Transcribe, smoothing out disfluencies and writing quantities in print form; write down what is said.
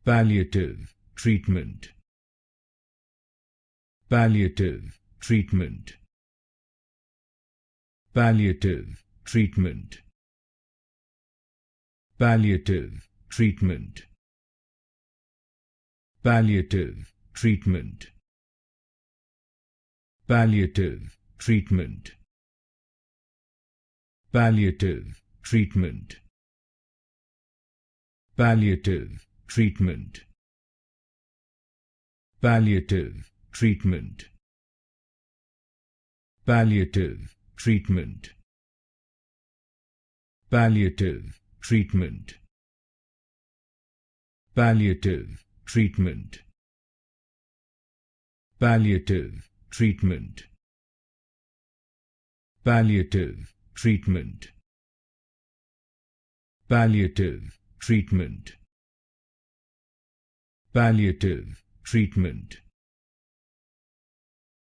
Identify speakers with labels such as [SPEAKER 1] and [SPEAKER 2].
[SPEAKER 1] Palliative treatment. Palliative treatment. Palliative treatment. Palliative treatment. Palliative treatment. Palliative treatment. Palliative treatment. Palliative treatment. Palliative treatment. Palliative treatment. Palliative treatment. Palliative treatment. Palliative treatment. Palliative treatment. Palliative treatment. Palliative treatment.